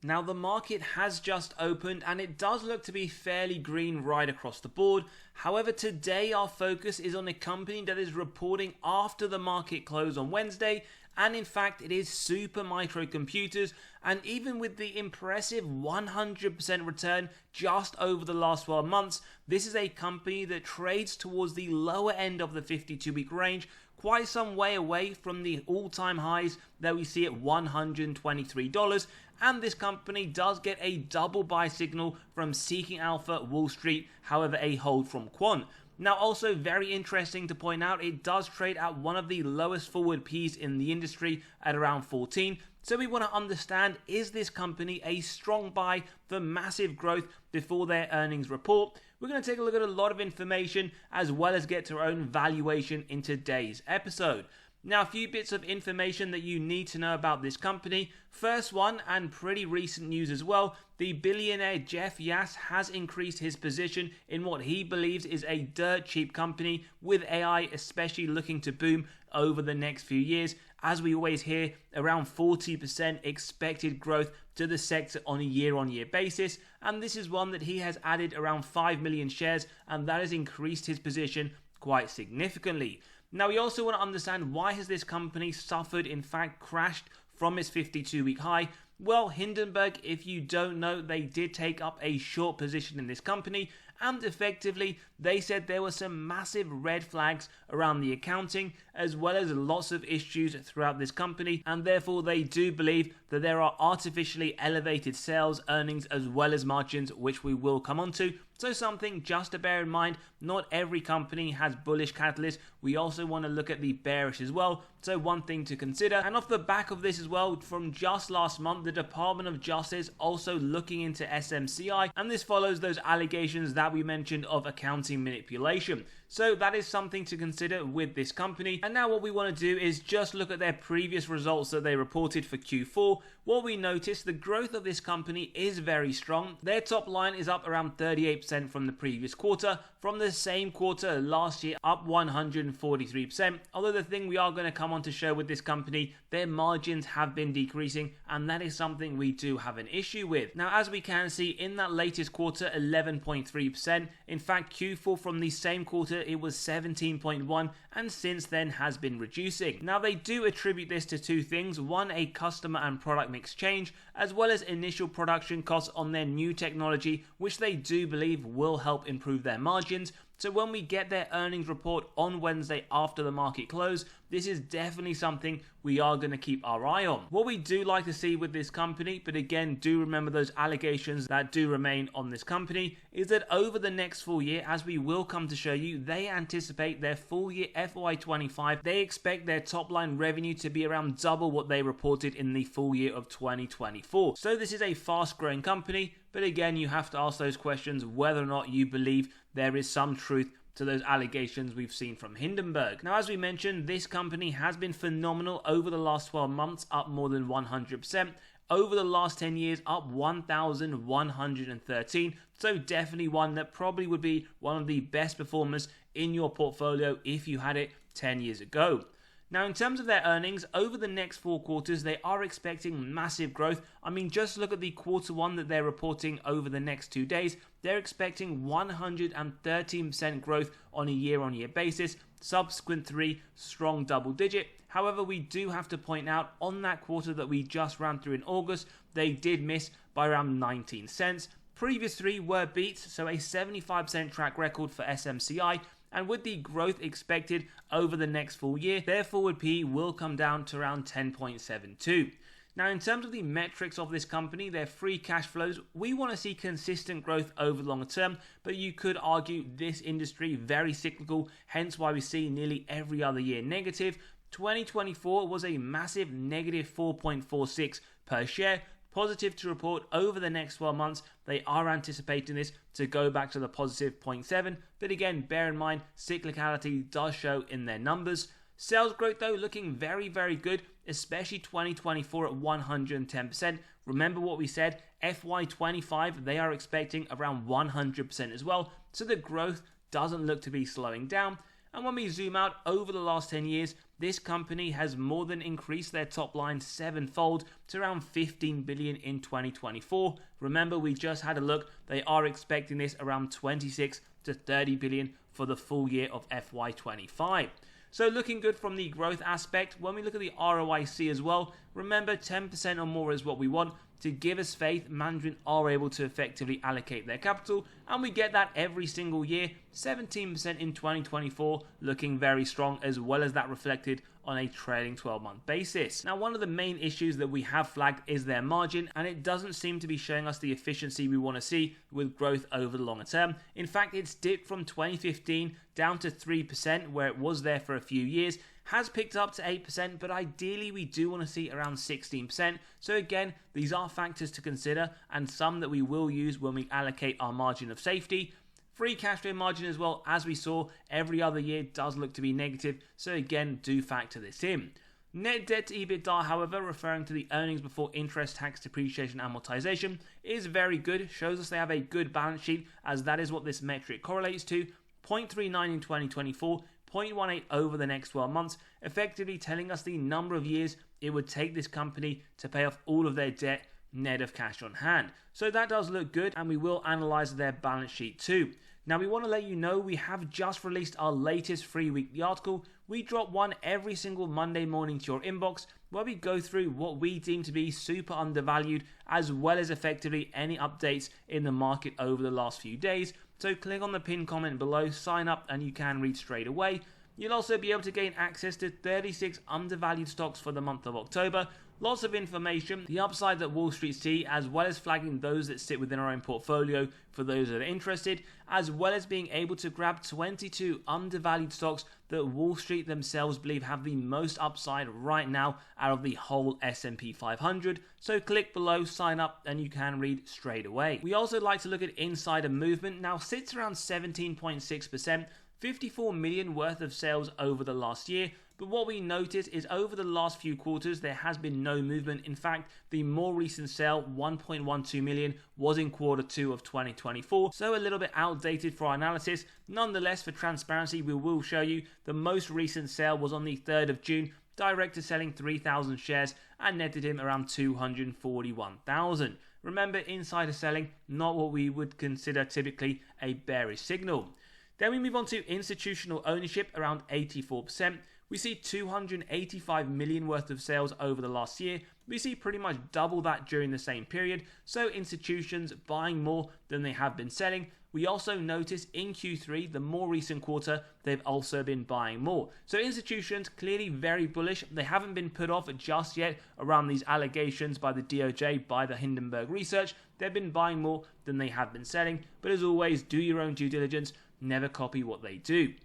Now the market has just opened and it does look to be fairly green right across the board. However, today our focus is on a company that is reporting after the market close on Wednesday, and in fact it is Supermicro Computers, and even with the impressive 100% return just over the last 12 months, this is a company that trades towards the lower end of the 52-week range, quite some way away from the all-time highs that we see at $123, and this company does get a double buy signal from Seeking Alpha Wall Street, however a hold from Quant. Now also very interesting to point out, it does trade at one of the lowest forward Ps in the industry at around 14. So we want to understand, is this company a strong buy for massive growth before their earnings report? We're going to take a look at a lot of information as well as get to our own valuation in today's episode. Now, a few bits of information that you need to know about this company. First one, and pretty recent news as well, the billionaire Jeff Yass has increased his position in what he believes is a dirt cheap company, with AI especially looking to boom over the next few years. As we always hear, around 40% expected growth to the sector on a year-on-year basis, and this is one that he has added around 5 million shares, and that has increased his position quite significantly. Now, we also want to understand, why has this company suffered, in fact crashed from its 52-week high? Well, Hindenburg, if you don't know, they did take up a short position in this company, and effectively they said there were some massive red flags around the accounting, as well as lots of issues throughout this company, and therefore they do believe that there are artificially elevated sales, earnings, as well as margins, which we will come on to. So something just to bear in mind, not every company has bullish catalysts. We also want to look at the bearish as well. So one thing to consider. And off the back of this as well, from just last month, the Department of Justice also looking into SMCI, and this follows those allegations that we mentioned of accounting manipulation. So that is something to consider with this company. And now what we want to do is just look at their previous results that they reported for Q4. What we notice, the growth of this company is very strong. Their top line is up around 38% from the previous quarter. From the same quarter last year, up 143%. Although the thing we are going to come on to show with this company, their margins have been decreasing, and that is something we do have an issue with. Now, as we can see in that latest quarter, 11.3%. In fact, Q4 from the same quarter, it was 17.1%, and since then has been reducing. Now, they do attribute this to two things. One, a customer and product mix change, as well as initial production costs on their new technology, which they do believe will help improve their margins. So when we get their earnings report on Wednesday after the market close, this is definitely something we are going to keep our eye on. What we do like to see with this company, but again, do remember those allegations that do remain on this company, is that over the next full year, as we will come to show you, they anticipate their full year FY25, they expect their top line revenue to be around double what they reported in the full year of 2024. So this is a fast growing company, but again, you have to ask those questions whether or not you believe there is some truth to those allegations we've seen from Hindenburg. Now, as we mentioned, this company has been phenomenal over the last 12 months, up more than 100%. Over the last 10 years, up 1,113. So definitely one that probably would be one of the best performers in your portfolio if you had it 10 years ago. Now, in terms of their earnings, over the next 4 quarters, they are expecting massive growth. I mean, just look at the quarter one that they're reporting over the next 2 days. They're expecting 113% growth on a year-on-year basis. Subsequent 3, strong double digit. However, we do have to point out, on that quarter that we just ran through in August, they did miss by around 19 cents. Previous 3 were beats, so a 75% track record for SMCI. And with the growth expected over the next full year, their forward PE will come down to around 10.72. Now, in terms of the metrics of this company, their free cash flows, we want to see consistent growth over the longer term, but you could argue this industry very cyclical, hence why we see nearly every other year negative. 2024 was a massive negative 4.46 per share. Positive to report over the next 12 months, they are anticipating this to go back to the positive 0.7, but again, bear in mind, cyclicality does show in their numbers. Sales growth though, looking very, very good, especially 2024 at 110%. Remember what we said, FY25, they are expecting around 100% as well, so the growth doesn't look to be slowing down. And when we zoom out over the last 10 years, this company has more than increased their top line sevenfold to around 15 billion in 2024. Remember, we just had a look. They are expecting this around 26 to 30 billion for the full year of FY25. So looking good from the growth aspect. When we look at the ROIC as well, remember 10% or more is what we want. To give us faith, management are able to effectively allocate their capital, and we get that every single year. 17% in 2024, looking very strong, as well as that reflected on a trailing 12-month basis. Now, one of the main issues that we have flagged is their margin, and it doesn't seem to be showing us the efficiency we want to see with growth over the longer term. In fact, it's dipped from 2015 down to 3%, where it was there for a few years, has picked up to 8%, but ideally we do want to see around 16%. So again, these are factors to consider and some that we will use when we allocate our margin of safety. Free cash flow margin as well, as we saw, every other year does look to be negative, so again, do factor this in. Net debt to EBITDA, however, referring to the earnings before interest, tax, depreciation, amortization, is very good, shows us they have a good balance sheet, as that is what this metric correlates to. 0.39 in 2024, 0.18 over the next 12 months, effectively telling us the number of years it would take this company to pay off all of their debt net of cash on hand. So that does look good, and we will analyze their balance sheet too. Now, we want to let you know we have just released our latest free weekly article. We drop one every single Monday morning to your inbox, where we go through what we deem to be super undervalued, as well as effectively any updates in the market over the last few days. So click on the pinned comment below, sign up, and you can read straight away. You'll also be able to gain access to 36 undervalued stocks for the month of October. Lots of information, the upside that Wall Street see, as well as flagging those that sit within our own portfolio for those that are interested, as well as being able to grab 22 undervalued stocks that Wall Street themselves believe have the most upside right now out of the whole S&P 500. So click below, sign up, and you can read straight away. We also like to look at insider movement. Now sits around 17.6%, 54 million worth of sales over the last year. But what we notice is over the last few quarters, there has been no movement. In fact, the more recent sale, 1.12 million, was in Q2 of 2024. So a little bit outdated for our analysis. Nonetheless, for transparency, we will show you the most recent sale was on the 3rd of June. Director selling 3,000 shares and netted him around 241,000. Remember, insider selling, not what we would consider typically a bearish signal. Then we move on to institutional ownership, around 84%. We see 285 million worth of sales over the last year. We see pretty much double that during the same period. So institutions buying more than they have been selling. We also notice in Q3, the more recent quarter, they've also been buying more. So institutions clearly very bullish. They haven't been put off just yet around these allegations by the DOJ, by the Hindenburg research. They've been buying more than they have been selling. But as always, do your own due diligence. Never copy what they do.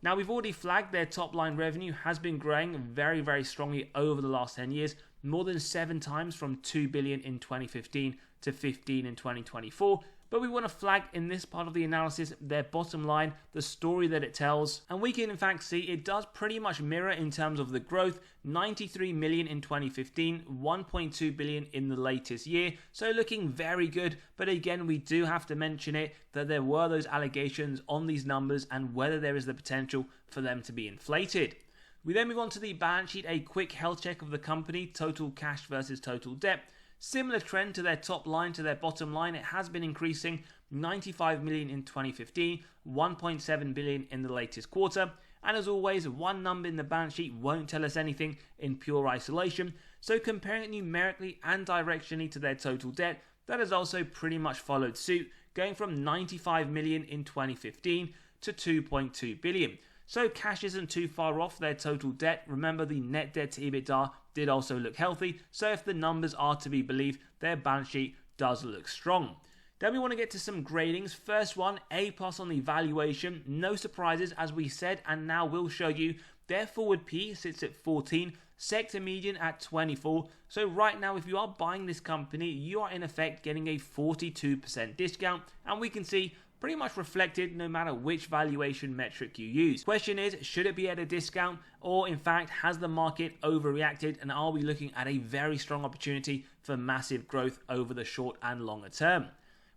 Now, we've already flagged their top line revenue has been growing very, very strongly over the last 10 years, more than 7 times from 2 billion in 2015 to 15 in 2024. But we want to flag in this part of the analysis their bottom line, the story that it tells. And we can in fact see it does pretty much mirror in terms of the growth, 93 million in 2015, 1.2 billion in the latest year. So looking very good. But again, we do have to mention it that there were those allegations on these numbers and whether there is the potential for them to be inflated. We then move on to the balance sheet, a quick health check of the company, total cash versus total debt. Similar trend to their top line, to their bottom line. It has been increasing, 95 million in 2015, 1.7 billion in the latest quarter. And as always, one number in the balance sheet won't tell us anything in pure isolation. So comparing it numerically and directionally to their total debt, that has also pretty much followed suit, going from 95 million in 2015 to 2.2 billion. So cash isn't too far off their total debt. Remember, the net debt to EBITDA did also look healthy. So if the numbers are to be believed, their balance sheet does look strong. Then we want to get to some gradings. First one, A+ on the valuation. No surprises, as we said, and now we'll show you. Their forward P sits at 14, sector median at 24. So right now, if you are buying this company, you are in effect getting a 42% discount. And we can see pretty much reflected no matter which valuation metric you use. Question is, should it be at a discount, or in fact, has the market overreacted, and are we looking at a very strong opportunity for massive growth over the short and longer term?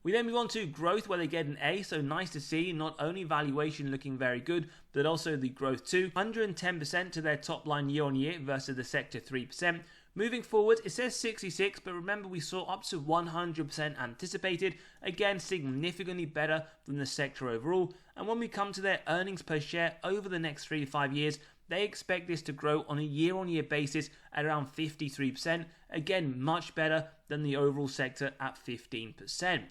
We then move on to growth, where they get an A, so nice to see. Not only valuation looking very good, but also the growth too. 110% to their top line year on year versus the sector 3%. Moving forward, it says 66, but remember we saw up to 100% anticipated. Again, significantly better than the sector overall. And when we come to their earnings per share over the next 3 to 5 years, they expect this to grow on a year-on-year basis at around 53%. Again, much better than the overall sector at 15%.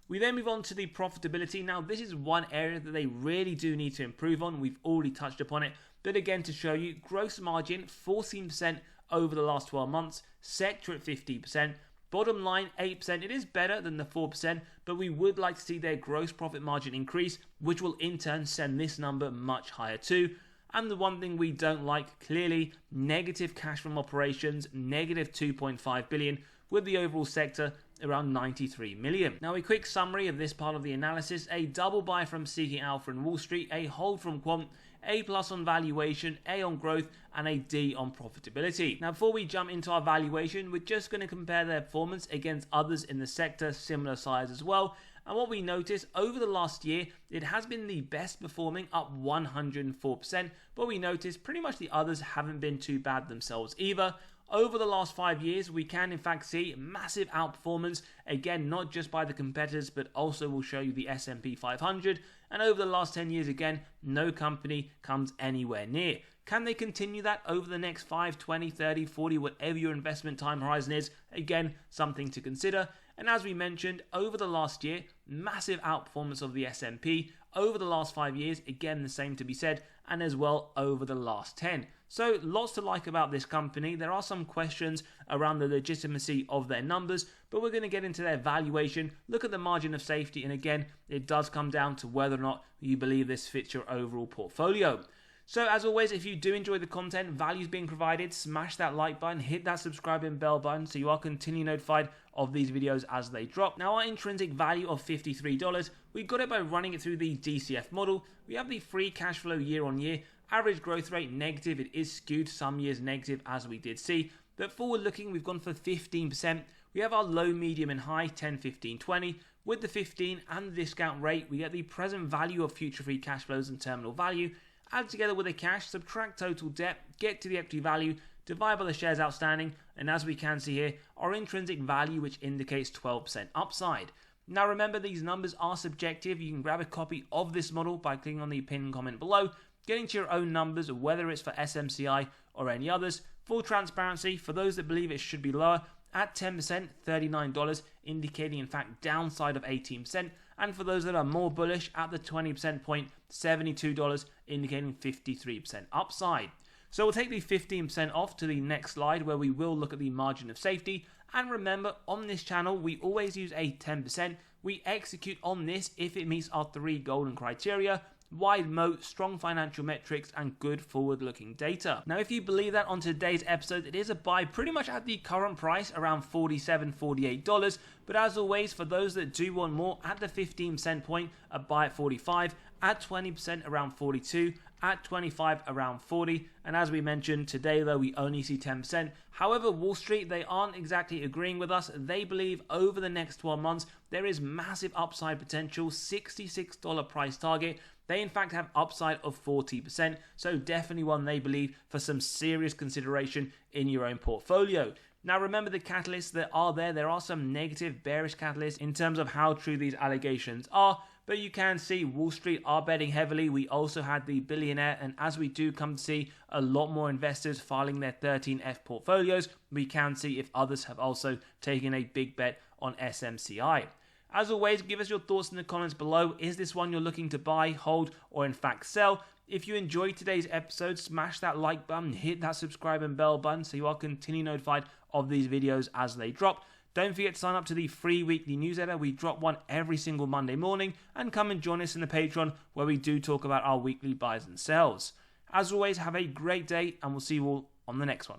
We then move on to the profitability. Now, this is one area that they really do need to improve on. We've already touched upon it. But again, to show you, gross margin 14% over the last 12 months, sector at 50%. Bottom line, 8%. It is better than the 4%, but we would like to see their gross profit margin increase, which will in turn send this number much higher too. And the one thing we don't like, clearly, negative cash from operations, negative 2.5 billion, with the overall sector around 93 million. Now, a quick summary of this part of the analysis: a double buy from Seeking Alpha and Wall Street, a hold from Quant, A+ on valuation, A on growth, and a D on profitability. Now, before we jump into our valuation, we're just going to compare their performance against others in the sector, similar size as well. And what we notice over the last year, it has been the best performing, up 104%, but we notice pretty much the others haven't been too bad themselves either. Over the last 5 years, we can in fact see massive outperformance, again, not just by the competitors, but also we'll show you the S&P 500. And over the last 10 years, again, no company comes anywhere near. Can they continue that over the next 5, 20, 30, 40, whatever your investment time horizon is? Again, something to consider. And as we mentioned, over the last year, massive outperformance of the S&P. Over the last 5 years, again, the same to be said, and as well over the last 10. So lots to like about this company. There are some questions around the legitimacy of their numbers, but we're going to get into their valuation, look at the margin of safety, and again, it does come down to whether or not you believe this fits your overall portfolio. So as always, if you do enjoy the content, values being provided, smash that like button, hit that subscribe and bell button so you are continually notified of these videos as they drop. Now, our intrinsic value of $53, we got it by running it through the DCF model. We have the free cash flow year on year, average growth rate negative. It is skewed some years negative, as we did see, but forward looking, we've gone for 15%. We have our low, medium and high 10, 15, 20. With the 15 and the discount rate, we get the present value of future free cash flows and terminal value. Add together with the cash, subtract total debt, get to the equity value, divide by the shares outstanding, and as we can see here, our intrinsic value, which indicates 12% upside. Now remember, these numbers are subjective. You can grab a copy of this model by clicking on the pinned comment below, getting to your own numbers, whether it's for SMCI or any others. Full transparency, for those that believe it should be lower, at 10%, $39, indicating in fact downside of 18%. And for those that are more bullish, at the 20% point, $72, indicating 53% upside. So we'll take the 15% off to the next slide, where we will look at the margin of safety. And remember, on this channel, we always use a 10%. We execute on this if it meets our 3 golden criteria: wide moat, strong financial metrics, and good forward-looking data. Now, if you believe that on today's episode, it is a buy pretty much at the current price, around $47, $48. But as always, for those that do want more, at the 15% point, a buy at 45, at 20% around 42, at 25 around 40. And as we mentioned, today though, we only see 10%. However, Wall Street, they aren't exactly agreeing with us. They believe over the next 12 months, there is massive upside potential, $66 price target. They in fact have upside of 40%, so definitely one they believe for some serious consideration in your own portfolio. Now remember the catalysts that are there. There are some negative bearish catalysts in terms of how true these allegations are, but you can see Wall Street are betting heavily. We also had the billionaire, and as we do come to see a lot more investors filing their 13F portfolios, we can see if others have also taken a big bet on SMCI. As always, give us your thoughts in the comments below. Is this one you're looking to buy, hold, or in fact sell? If you enjoyed today's episode, smash that like button, hit that subscribe and bell button so you are continually notified of these videos as they drop. Don't forget to sign up to the free weekly newsletter. We drop one every single Monday morning, and come and join us in the Patreon where we do talk about our weekly buys and sells. As always, have a great day, and we'll see you all on the next one.